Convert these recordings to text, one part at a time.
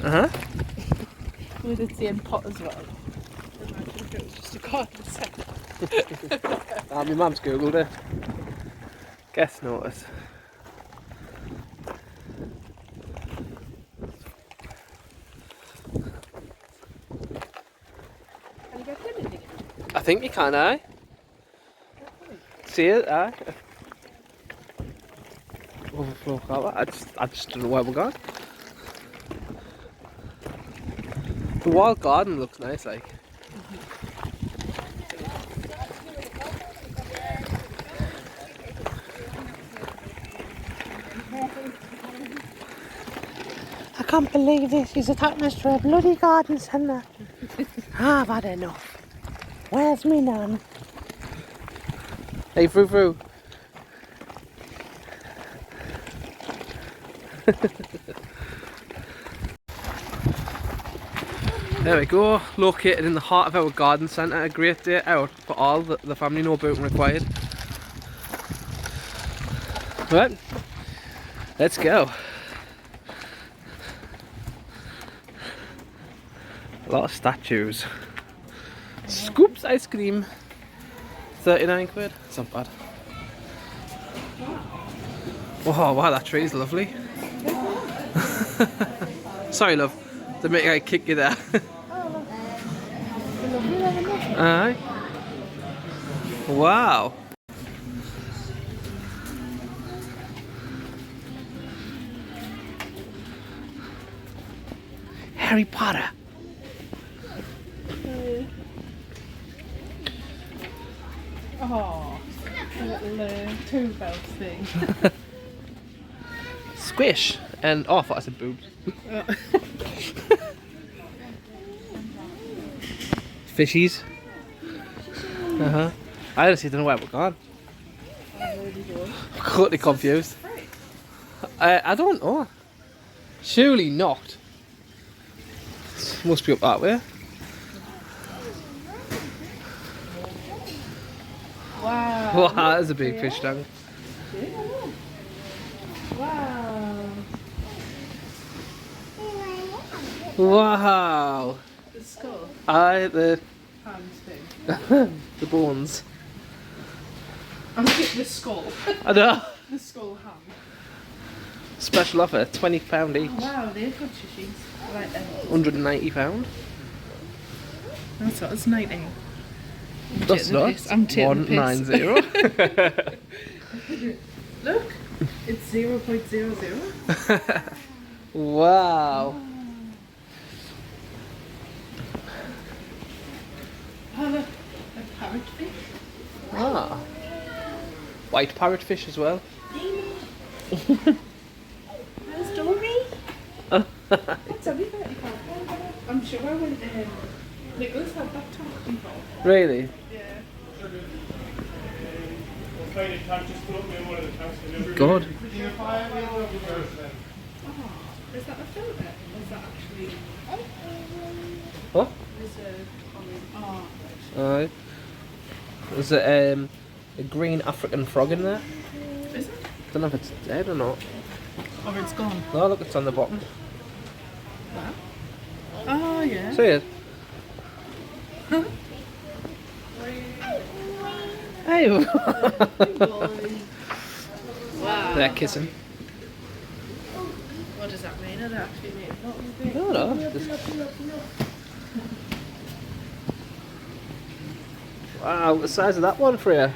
Uh-huh. With its own pot as well. Imagine if it was just a garden centre. My mum's googled it. Guest notice. Can you get him in again? I think you can, aye. See it, aye. Overflow colour. I just don't know where we're going. The walled garden looks nice, like. I can't believe this. He's attacking us to a bloody garden centre. I've had enough. Where's me nan? Hey, Frou. There we go, located in the heart of our garden centre. A great day out for all the family, no boating required. Right, let's go. A lot of statues. Scoops ice cream, 39 quid. It's not bad. Oh wow, that tree is lovely. Sorry, love. To make I kick you there. Aye. Wow. Harry Potter. Oh, a little two belts thing. Squish. And oh, I thought I said boobs. Fishies. Uh-huh. I honestly don't know where we're going. I'm totally confused. I don't know. Surely not. Must be up that way. Wow. Wow, that's a big fish tank. Wow. Wow. The skull. Aye, the Hands thing. the bones. I'm getting the skull. I know. The skull hand. Special offer, £20 each. Oh, wow, they've got shishies. I like them. £190. That's what, it's 90. That's not. I'm taking the 190. Look, it's 0.00. Wow. Oh, look, a parrotfish. Ah. White parrotfish as well. How's Dory? What's everything? I'm sure when Nicholas had that talk before. Really? Yeah. God. Oh, is that a filter? Or is that actually What? Oh, Aye. There's a green African frog in there. is it? Don't know if it's dead or not. Or it's gone. No, look, it's on the bottom. Wow. Oh, yeah. See it? Hey! Wow. They're kissing. What does that mean? Are they actually making No, no. Just... Wow, the size of that one for you.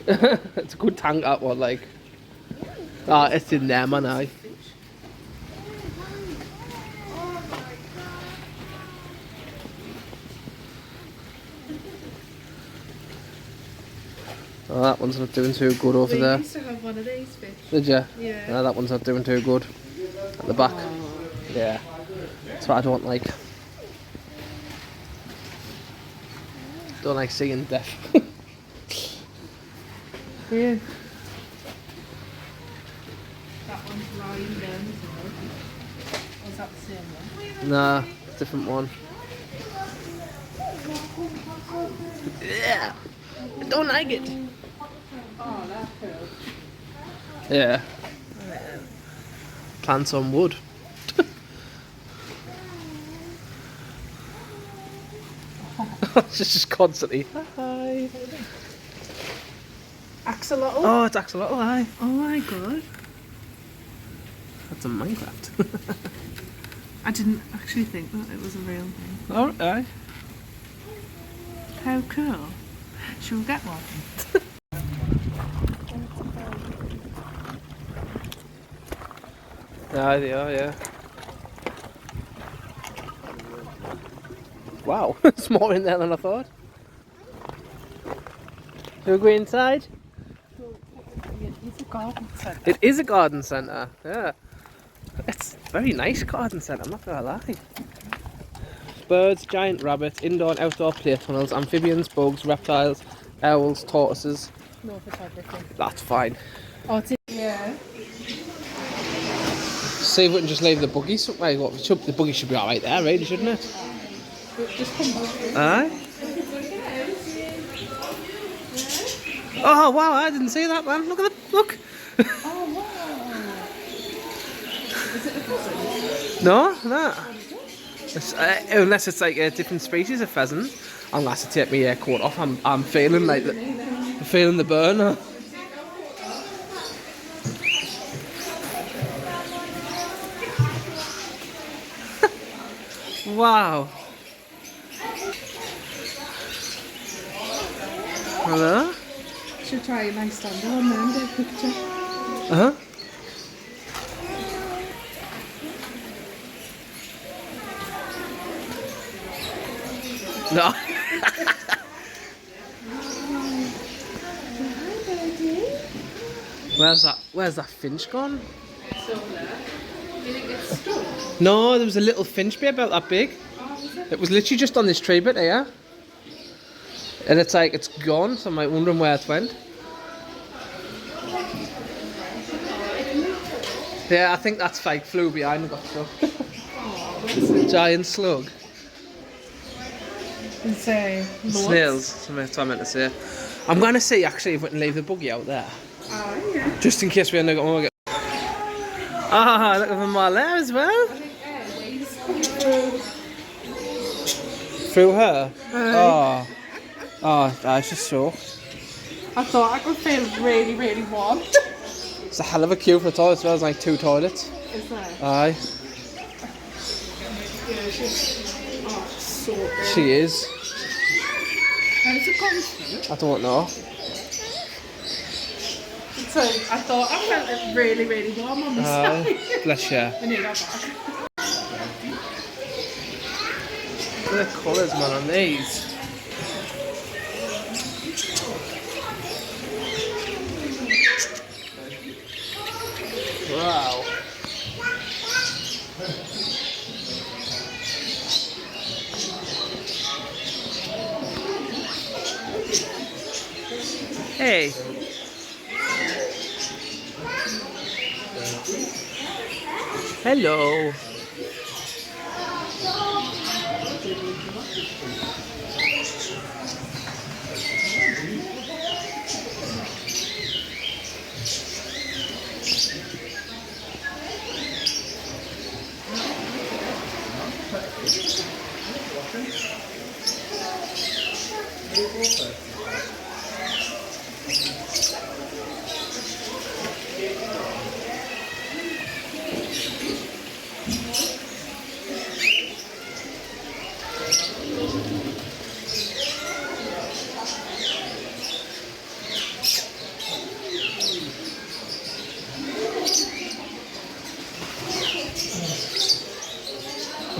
It's a good tank, that one, like. Ah, it's in there, man, aye. Oh, that one's not doing too good over there. We used to have one of these fish. Did you? Yeah. No, that one's not doing too good. At the back. Yeah. That's what I don't like. Don't like seeing death. Yeah. That one's lying down, isn't it? Or is that the same one? Nah, different one. Yeah. I don't like it. Oh, that hurt. Yeah. plants on wood. She's just constantly, hi. Axolotl. Oh, it's Axolotl, hi. Oh my god. That's a Minecraft. I didn't actually think that it was a real thing. Oh, aye. How cool. Should we get one? Yeah, they are, yeah. Wow, it's more in there than I thought. Shall we go inside? It's a garden centre. It is a garden centre, yeah. It's a very nice garden centre, I'm not gonna lie. Birds, giant rabbits, indoor and outdoor play tunnels, amphibians, bugs, reptiles, owls, tortoises. No photography. That's fine. Oh, it's yeah. See if we can just leave the buggy somewhere. The buggy should be alright there, really, shouldn't it? Just come back. Aye. Oh wow, I didn't see that, man. Look at it, look. Oh wow. Is it a pheasant? No. It's, unless it's like a different species of pheasant. I'm gonna have to take my coat off. I'm feeling like I'm feeling the burn. Wow. Hello? Should try a nice stand on there and get a picture. Uh-huh. No. Where's that finch gone? So there. Do you think it's stuck? No, there was a little finch bee about that big. Oh, was it? It was literally just on this tree bit here. And it's like, it's gone, so I'm like wondering where it went. Yeah, I think that's fake. Flew behind and got stuck. Giant slug. It's Snails, that's what I meant to say. I'm going to see actually if we can leave the buggy out there. Oh, yeah. Just in case we end up getting... Ah, look at them all there as well. I think airways come Through her? Aye. Oh, that's just so. I thought I could feel really, really warm. It's a hell of a queue for the toilet as well. There's like 2 toilets. Is there? Aye. Yeah, she's so good. She is. How's it gone through? I don't know. So I thought I felt it really, really warm on the side. Bless you. I need that back. Look at the colours, man, on these. Wow. Hey. Hello.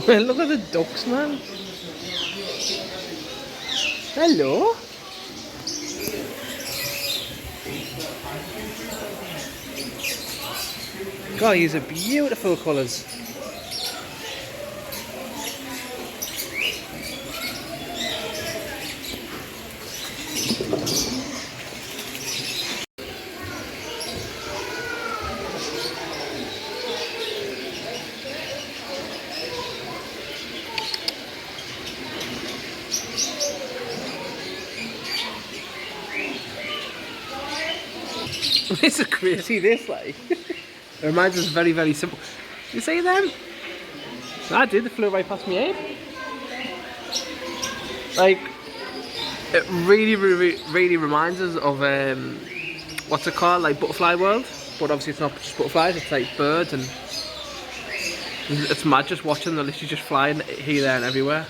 Look at the ducks, man. Hello. God, these are beautiful colours. It's crazy, this like. It reminds us very, very simple. You see them? I did, they flew right past my head. Like, it really reminds us of, what's it called? Like Butterfly World. But obviously it's not just butterflies, it's like birds, and it's mad just watching them literally just flying here, there and everywhere.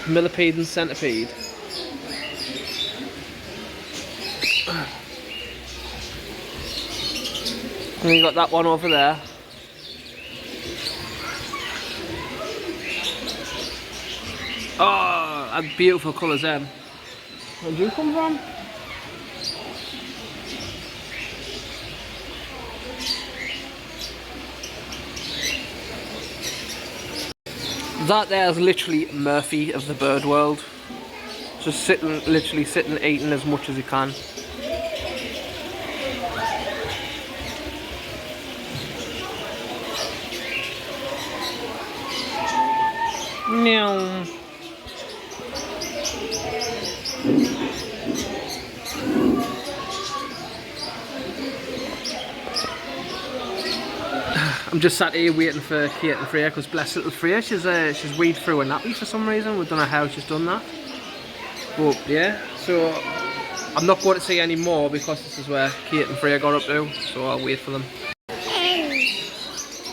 Millipede and centipede. And you got that one over there. Oh, and beautiful colours then. Where do you come from? That there is literally Murphy of the bird world. Just literally sitting, eating as much as he can. Meow. I'm just sat here waiting for Kate and Freya, because bless little Freya, she's weed through a nappy for some reason. We don't know how she's done that. But yeah, so I'm not going to see any more because this is where Kate and Freya got up to, so I'll wait for them.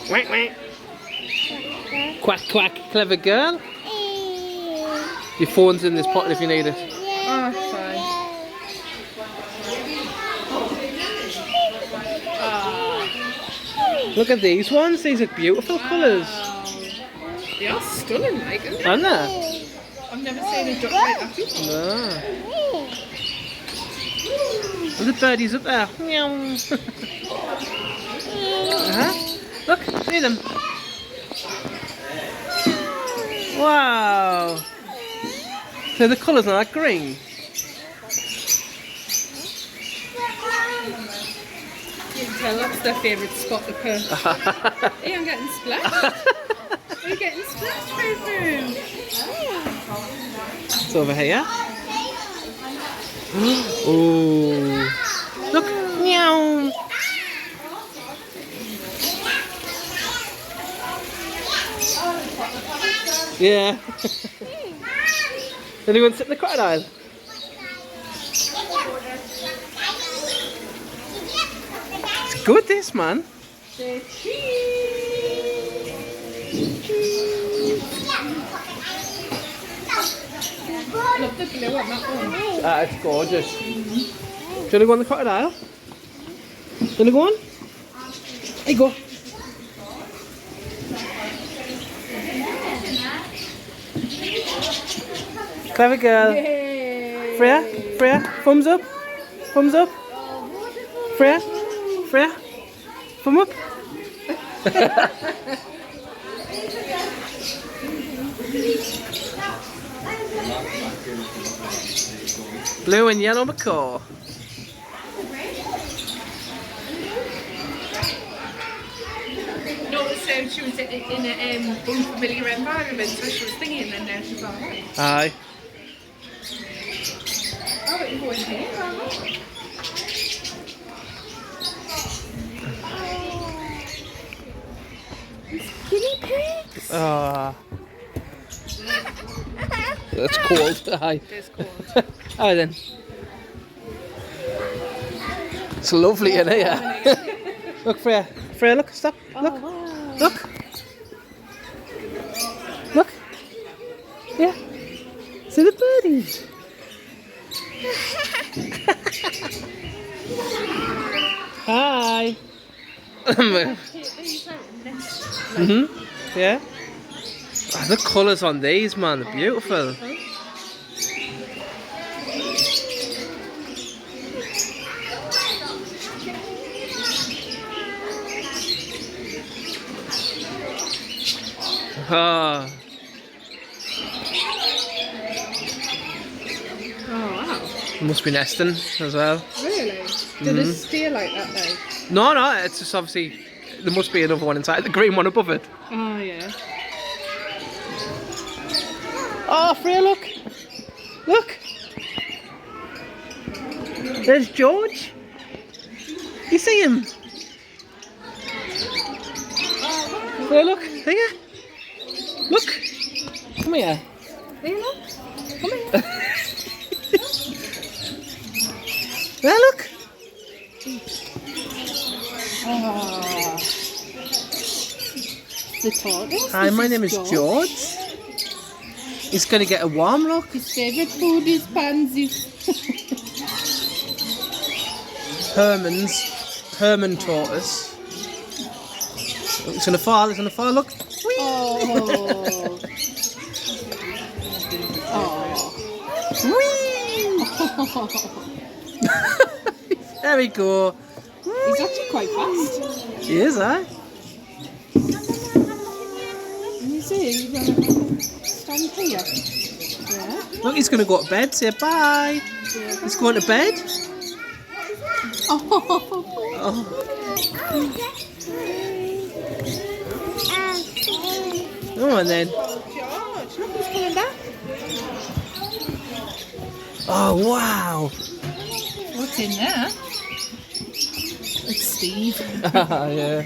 Quack quack. Quack quack, clever girl. Your phone's in this pocket if you need it. Oh, fine. Look at these ones, these are beautiful colours. They are stunning, like, aren't they? Aren't they? I've never seen a duck like that before. No. And the birdies up there. Meow. Look, see them. Wow. So the colours are like green. You can tell that's their favourite spot to perch. Hey, I'm getting splashed. Are you getting splashed, Boo-Boo? It's over here. Oh. Look. Meow. Yeah. Anyone sit in the crocodile? It's good, this, man. Love the blue on that one. It's gorgeous. Do you want to go on the crocodile? Do you want to go on? Hey, go. Clever girl. Yay. Freya, Freya, thumbs up. Thumbs up. Freya, Freya, thumb up. Blue and yellow macaw. No, so she was in a unfamiliar environment, so she was thinking, and now she's alright. Aye. Oh, but you're going here, aren't you? Guinea pigs! Ah. That's cold. Aye. It is cold. Aye then. It's lovely in here. Look, Freya. Freya, look, stop. Look. Oh, wow. Look. Look. Yeah. See the birdies. Hi. Yeah. Oh, the colours on these, man, they're beautiful. Ah. Oh, wow. Must be nesting as well. Really? Do they stay like that though? No, no, it's just obviously there must be another one inside, the green one above it. Oh, yeah. Oh, Freya, look! Look! There's George. You see him? Freya, look. Here. Look. Come here. There, look. Come here. There, look. Oh. The tortoise. Hi, my name is George. He's going to get a warm look. His favourite food is pansies. Herman tortoise. It's going to fall, look. Oh. Oh. There we go. He's actually quite fast. He is, eh? Can you see? You're going to stand here. Yeah. Look, he's going to go to bed. Say bye. He's going to bed. Oh. Oh. Come on then. George, look who's coming back. Oh, wow. What's in there? It's Steve. Yeah.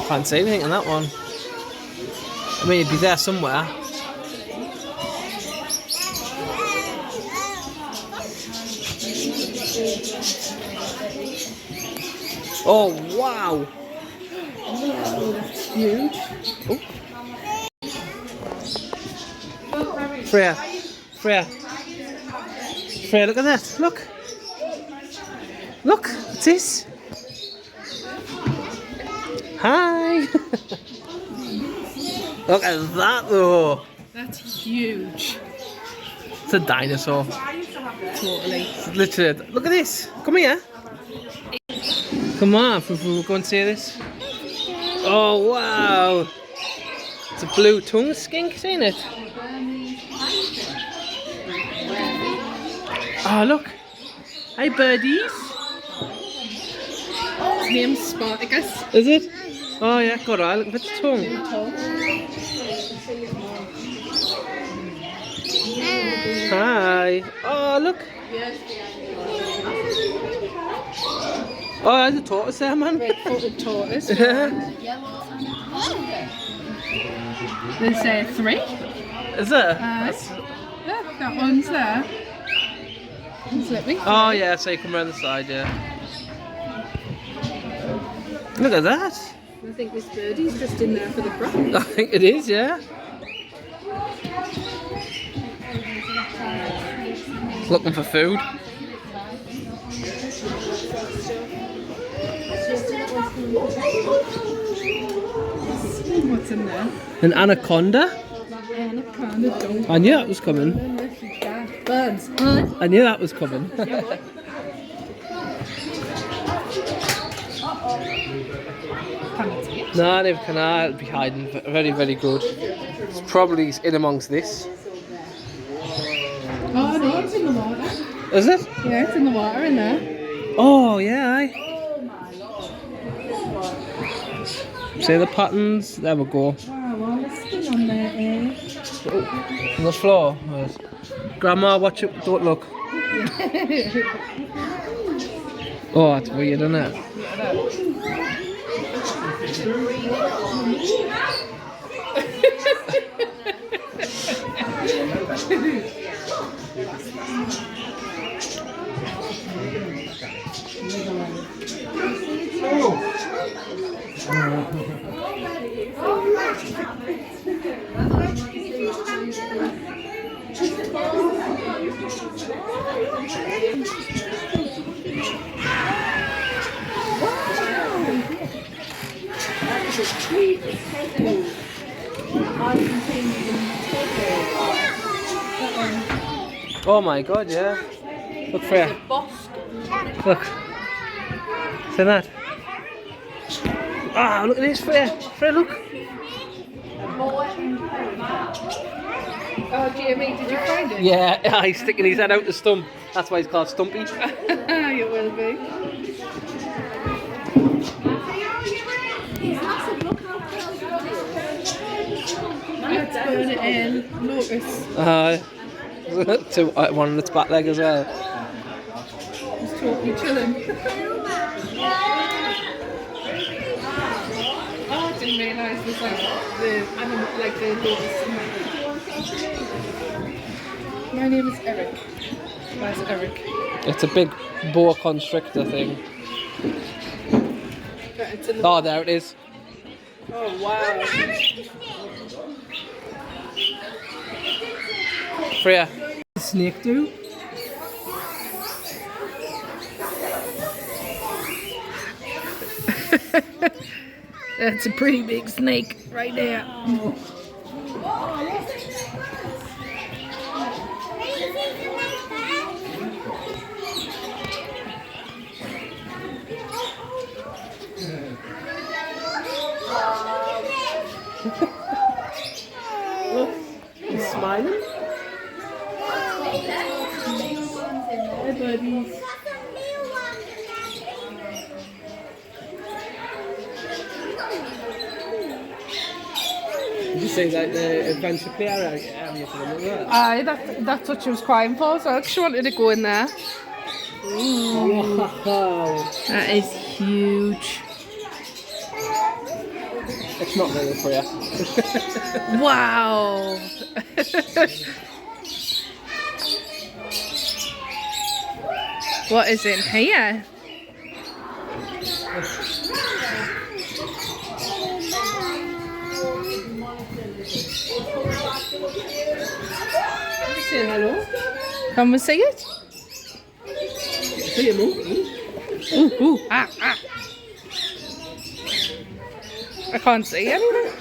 Can't see anything in that one. I mean, it'd be there somewhere. Oh, wow. Oh, that's huge. Oh. Freya, look at that. Look. Look, what's this? Hi. Look at that though. That's huge. It's a dinosaur. Totally. Literally. Look at this. Come here. Come on, we'll go and see this. Oh wow. It's a blue tongue skink, isn't it? Oh look. Hi birdies. His name's Spartacus. Is it? Oh yeah, got it. Look at its tongue. Hi. Oh look. Oh, there's a tortoise there, man. Red-footed tortoise. Yeah. There's 3. Is it? Yeah, that one's there. Let me. Oh yeah, so you come around the side, yeah. Look at that. I think this birdie's just in there for the crop. I think it is, yeah. Looking for food. What's in there? An anaconda. Anaconda. Don't. I knew that was coming. Birds. I knew that was coming. No, they cannot be hiding. Very, very good. It's probably in amongst this. Oh no, it's in the water. Is it? Yeah, it's in the water in there. Oh, yeah. Aye. See the patterns? There we go. Wow, all the skin on there, eh? Oh, on the floor. Yes. Grandma, watch it. Don't look. Oh, that's weird, isn't it? Oh my god, yeah. Look, Freya. Look. See that? Ah, look at this, Freya. Freya, look. Oh, Jamie, did you find it? Yeah, he's sticking his head out the stump. That's why he's called Stumpy. You will be. Let's burn it in. Notice. To one on its back leg as well. There's totally chilling. Oh, I didn't realise there's like the animal, like the lotus in my. My name is Eric. Where's Eric? It's a big boa constrictor thing. It's in the Oh, there it is. Oh wow. Freya. Snake do? That's a pretty big snake right there. Look, he's smiling. Hey buddies. Did you say that the adventure play area for them as well? Aye, that's what she was crying for, so she wanted to go in there. Wow. That is huge. It's not really Freya. Wow. What is in here? Say hello. Can we see it? Say hello. Ooh, ah. I can't see anything.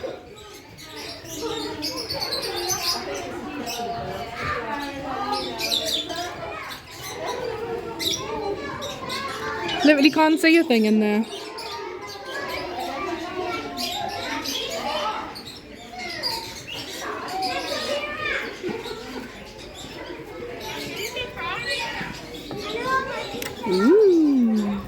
Literally can't see a thing in there. Ooh.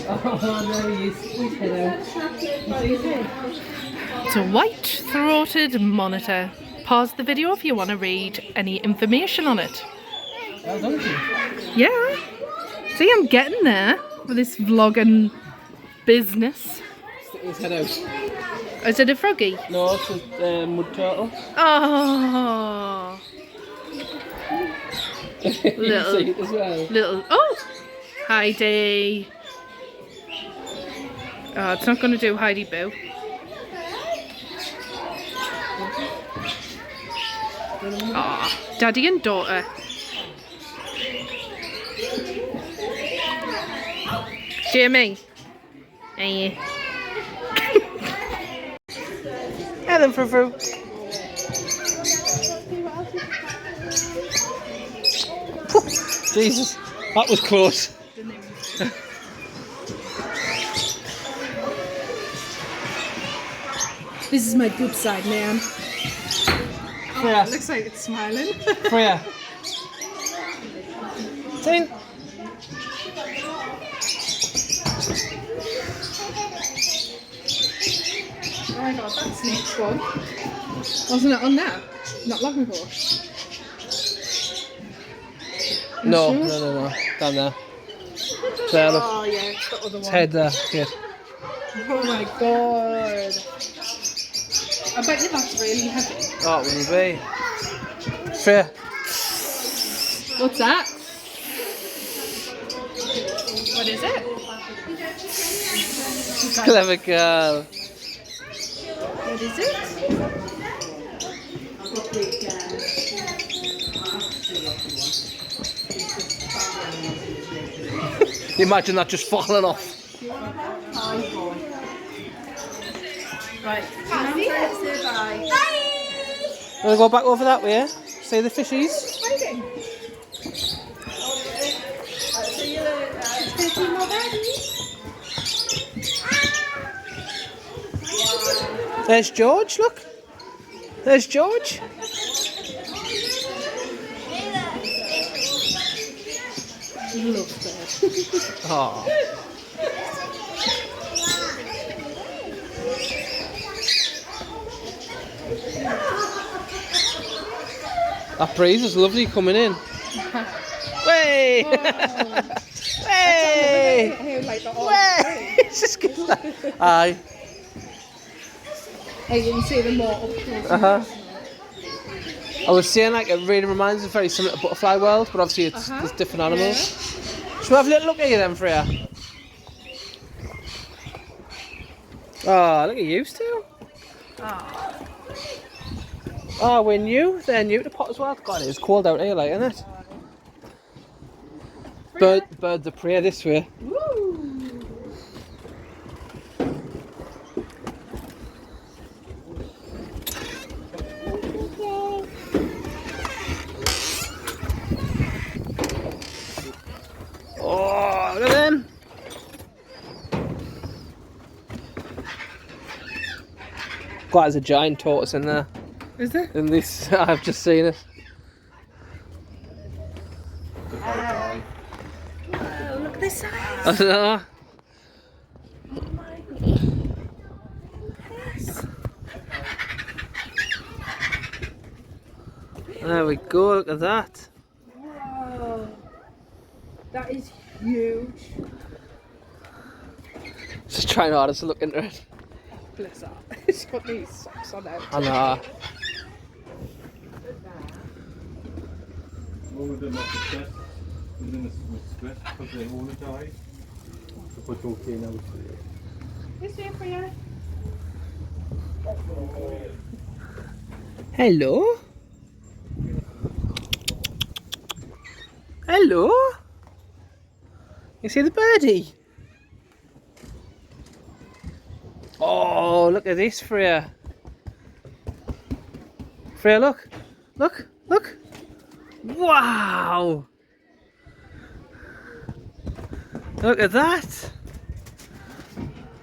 Oh, there he is. Hello. It's a white-throated monitor. Pause the video if you want to read any information on it. Well done, you. Yeah. See, I'm getting there with this vlogging business. Stick his head out. Is it a froggy? No, it's a mud turtle. Oh. You see it as well. Little. Oh. Heidi. Oh, it's not going to do Heidi Boo. Ah, daddy and daughter. Jimmy. Hey. Ellen Frou. Jesus, that was close. This is my good side, man. Freya. It looks like it's smiling. Freya. Tin. Oh my god, that snake's gone. Wasn't it on there? Not long ago. No, sure? no. Down there. There, look. Oh yeah, it's the other Its one. head there. Good. Oh my god. I bet you that's really heavy. Oh, it will be. Freya. What's that? What is it? Clever girl. What is it? Imagine that just falling off. Right. Say bye. Wanna go back over that way? Yeah? See the fishies? Hiding. See you later. There's George, look. There's George. Oh. That breeze is lovely coming in. Way! Way! Way! It's just good. Aye. You can see them more up close. I was saying like it really reminds me very similar to Butterfly World, but obviously it's there's different animals. Yeah. Should we have a little look at you then, Freya? Oh, look at you two. Oh, we're new. They're new to pot as well. God, it's cold out here, like, isn't it? Birds of prey this way. Woo. Oh, look at them. God, there's a giant tortoise in there. Is there? In this, I've just seen it. Oh, look at this size. I don't know. Oh my god. Yes. There we go, look at that. Whoa. That is huge. Just trying hardest to look into it. Bless her. She's got these socks on out. I know. One of them off the chest, and then it's split because they want to die. But okay now. This way for you. Hello? Hello? You see the birdie? Oh, look at this, Freya. Freya, look. Look, look. Wow. Look at that.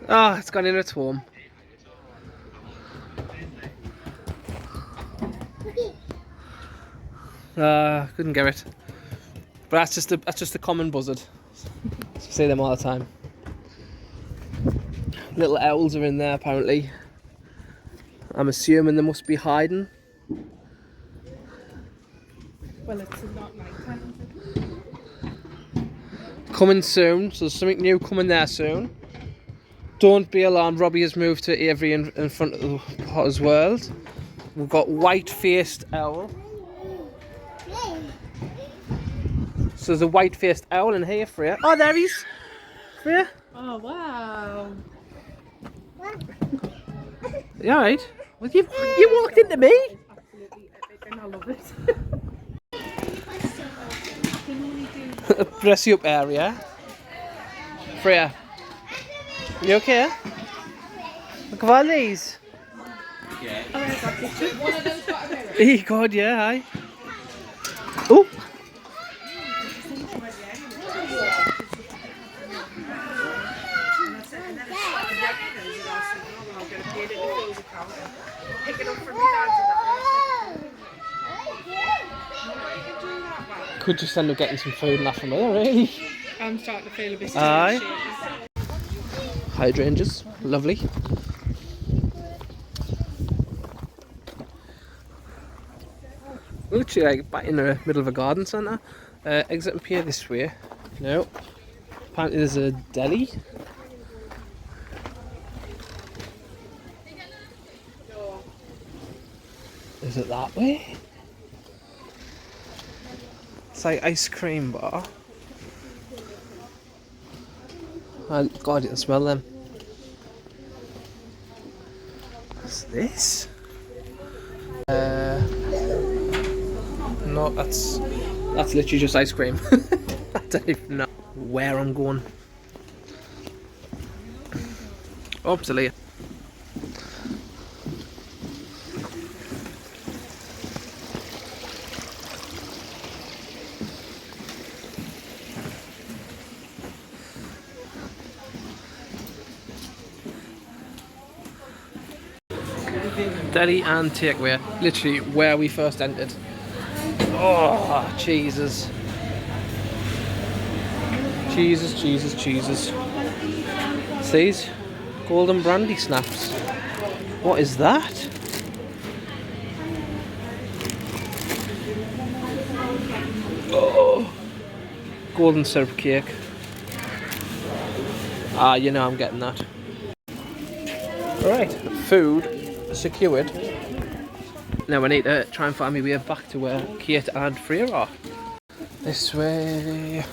Oh, it's gone in its home. Couldn't get it. But that's just a common buzzard. You see them all the time. Little owls are in there apparently. I'm assuming they must be hiding. Well, it's not night time. Coming soon, so there's something new coming there soon. Don't be alarmed, Robbie has moved to Avery in front of the Potter's World. We've got white-faced owl. So there's a white-faced owl in here, Freya. Oh, there he is. Freya. Oh, wow. You alright? Well, you walked into me. It's absolutely epic and I love it. Dress you up area. Freya. You okay? Look at all these. Yeah. Oh, there's that picture. One of them's got a mirror. Hey, God, yeah, hi. Oh. Could just end up getting some food and that from there, really. I'm starting to feel a bit Aye. shaky. Hydrangeas, lovely. Literally like back in the middle of a garden centre. Exit up here this way. No. Apparently there's a deli. Is it that way? It's like ice cream bar. Oh, God, you can smell them. What's this? No, that's literally just ice cream. I don't even know where I'm going. Oh, it's a layer. Deli and takeaway, literally where we first entered. Oh, Jesus. Jesus, Jesus, Jesus. It's these golden brandy snaps. What is that? Oh, golden syrup cake. Ah, you know I'm getting that. Right, food secured. Now I need to try and find my way back to where Kate and Freya are. This way.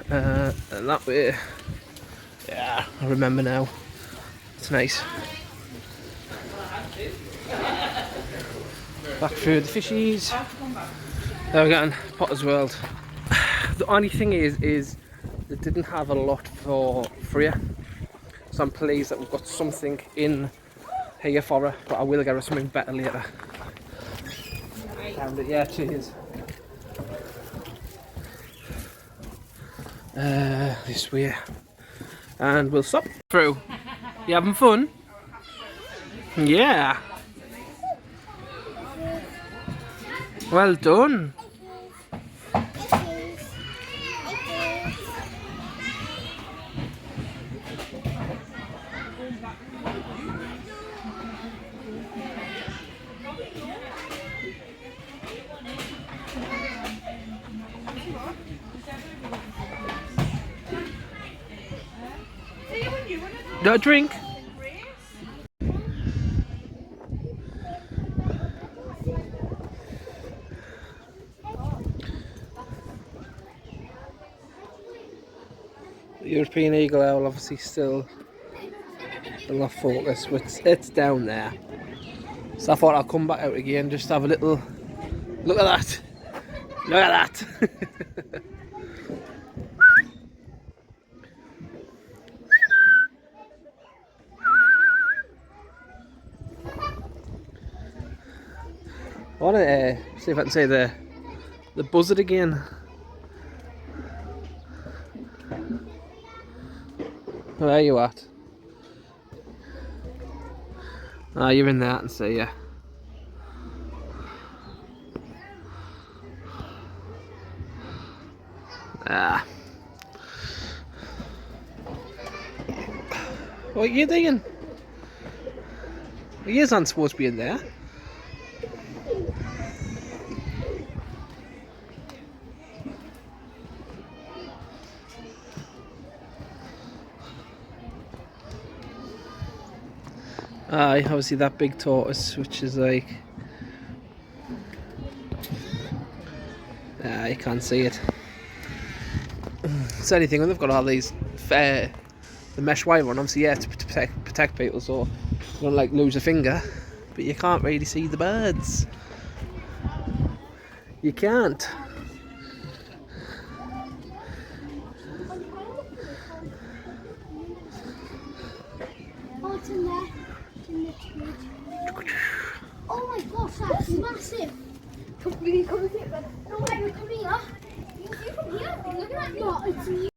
And that way. Yeah, I remember now. It's nice. Back through the fishies. Now we're getting Potter's World. The only thing is they didn't have a lot for Freya. So I'm pleased that we've got something in here for her, but I will get her something better later. Found it, yeah, cheers. This way. And we'll stop through. You having fun? Yeah. Well done. Do a drink. The European eagle owl obviously still not focused, but it's down there. So I thought I'll come back out again, just have a little look at that. Look at that. I want to see if I can say the buzzard again. Where are you at? Ah, you're in there, I can see ya. Ah. What are you doing? He isn't supposed to be in there. Aye, obviously that big tortoise, which is like... you can't see it. It's anything when they've got all these the mesh wire on, obviously, yeah, to protect people, so you don't like lose a finger, but you can't really see the birds. You can't. Oh, it's in there. It's in the tree. Oh my gosh, that's massive. Come here. No, come here. You come here. Look at that. No, it's